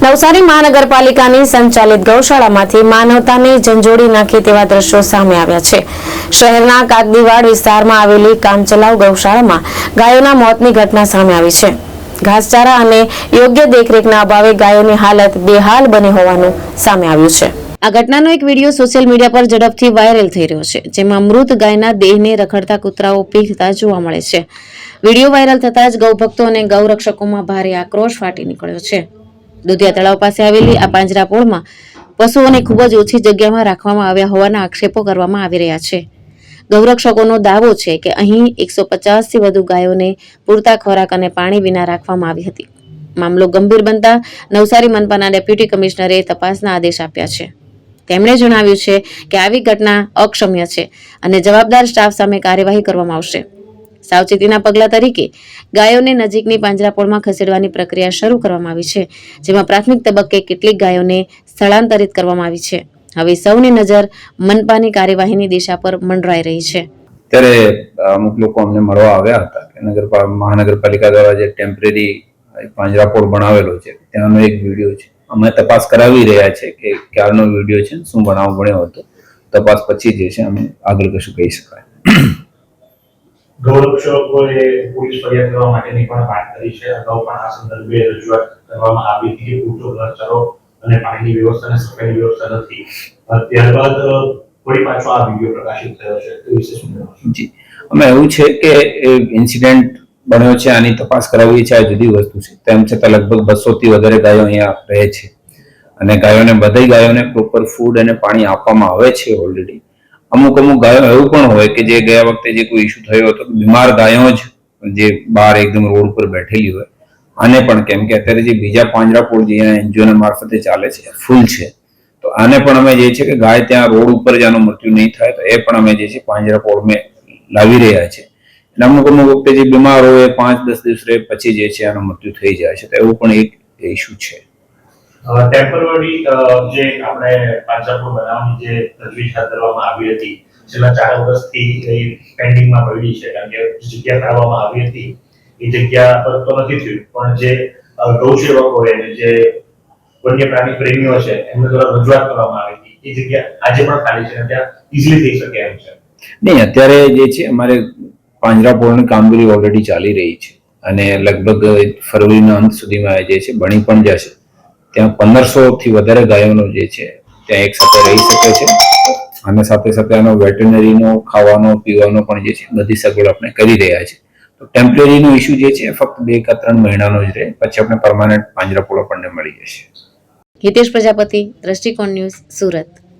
નવસારી મહાનગરપાલિકાની સંચાલિત ગૌશાળામાંથી માનવતાને ઝંઝોડી નાખે તેવા દ્રશ્યો સામે આવ્યા છે। શહેરના કાગદીવાડ વિસ્તારમાં આવેલી કામચલાઉ ગૌશાળામાં ગાયોના મોતની ઘટના સામે આવી છે। ઘાસચારા અને યોગ્ય દેખરેખના અભાવે ગાયોની હાલત બેહાલ બની હોવાનું સામે આવ્યું છે। આ ઘટનાનો એક વિડીયો સોશિયલ મીડિયા પર ઝડપથી વાયરલ થઈ રહ્યો છે, જેમાં મૃત ગાયના દેહને રખડતા કૂતરાઓ પીંખતા જોવા મળે છે। વિડીયો વાયરલ થતાં જ ગૌભક્તો અને ગૌરક્ષકોમાં ભારે આક્રોશ ફાટી નીકળ્યો છે। દુધિયા તળાવ પાસે આવેલી આ પાંજરાપોળમાં પશુઓને ખૂબ જ ઓછી જગ્યામાં રાખવામાં આવ્યા હોવાના આક્ષેપો કરવામાં આવી રહ્યા છે। ગૌરક્ષકોનો દાવો છે કે અહીં 150 થી વધુ ગાયોને પૂરતા ખોરાક અને પાણી વિના રાખવામાં આવી હતી। મામલો ગંભીર બનતા નવસારી મનપાના ડેપ્યુટી કમિશનરે તપાસના આદેશ આપ્યા છે। તેમણે જણાવ્યું છે કે આવી ઘટના અક્ષમ્ય છે અને જવાબદાર સ્ટાફ સામે કાર્યવાહી કરવામાં આવશે। સાવચેતીના પગલા તરીકે ગાયોને નજીકની પાંજરાપોળમાં ખસેડવાની પ્રક્રિયા શરૂ કરવામાં આવી છે, જેમાં પ્રાથમિક તબક્કે કેટલીક ગાયોને સ્થળાંતરિત કરવામાં આવી છે। હવે સૌની નજર મનપાની કાર્યવાહીની દિશા પર મંડરાઈ રહી છે। ત્યારે અમુક લોકો અમને મળવા આવ્યા હતા કે મહાનગરપાલિકા દ્વારા જે ટેમ્પરરી પાંજરાપોળ બનાવેલો છે ત્યાંનો એક વિડીયો છે। અમે તપાસ કરાવી રહ્યા છે કે ક્યારનો વિડીયો છે, શું બનાવ બન્યો હતો। તપાસ પછી જે છે અમે આગળ કશું કહી શકાય। ગૌરક્ષકોએ પોલીસ ફરિયાદ કરવા માટેની પણ વાત કરી છે। અગાઉ પણ આ સંદર્ભે રજૂઆત કરવામાં આવી હતી કે પૂરતો ઘાસચારો અને પાણીની વ્યવસ્થા અને સફાઈની વ્યવસ્થા નથી। ત્યારબાદ ફરી પાછો આ વિડીયો પ્રકાશિત થયો છે, તો વિશે શું કહેશો? જી, અમે એવું છે કે ઇન્સિડન્ટ બન્યો છે, આની તપાસ કરાવી છે, આ જુદી વસ્તુ છે। તેમ છતાં લગભગ 200 થી વધારે ગાયો અહીંયા રહે છે અને બધી ગાયોને પ્રોપર ફૂડ અને પાણી આપવામાં આવે છે ઓલરેડી। અમુક ગાયો એવું પણ હોય કે જે ગયા વખતે જે કોઈ ઇસ્યુ થયો હતો, બીમાર ગાયો જ જે બહાર એકદમ રોડ ઉપર બેઠેલી હોય। આને પણ કેમ કે અત્યારે જે બીજા પાંજરાપોળ જે એનજીઓ મારફતે ચાલે છે ફૂલ છે, તો આને પણ અમે જે છે કે ગાય ત્યાં રોડ ઉપર જ આનું મૃત્યુ નહીં થાય તો એ પણ અમે જે છે પાંજરાપોળમાં લાવી રહ્યા છે। અને અમુક વખતે જે બીમાર હોય 5-10 દિવસ રહે પછી જે છે આનું મૃત્યુ થઈ જાય છે, તો એવું પણ એક ઇસ્યુ છે। ટેમ્પરરી જે આપણે પાંજરાપોળ બનાવવાની જે તજવીજ હાથ ધરવામાં આવી હતી, છેલ્લા 4 વર્ષથી પેન્ડિંગમાં પડી છે, કારણ કે જગ્યા ફાળવવામાં આવી હતી એ જગ્યા પર તો નથી થયું, પણ જે ગૌસેવકો અને જે વન્ય પ્રાણી પ્રેમીઓ છે એમને દ્વારા રજૂઆત કરવામાં આવી હતી, એ જગ્યા આજે પણ ખાલી છે અને ત્યાં ઈઝીલી થઈ શકે એમ છે। નહીં, અત્યારે જે છે અમારે પાંજરાપોળની કામગીરી ઓલરેડી ચાલી રહી છે અને લગભગ ફરવરીના અંત સુધીમાં જે છે બની પણ જશે। ત્યાં 1500 થી વધારે ગાયોનો જે છે ત્યાં એક સાથે રહી શકે છે અને સાથે સાથે આનો વેટરનરીનો ખાવાનો પીવાનો પણ જે છે બધી સગવડ આપણે કરી રહ્યા છે। તો ટેમ્પરરીનો ઇસ્યુ જે છે ફક્ત 2 કે 3 મહિનાનો જ રહે, પછી આપણે પરમાનન્ટ પાંજરાપોળ આપણને મળી જશે। હિતેશ પ્રજાપતિ, દ્રષ્ટિકોણ ન્યૂઝ, સુરત।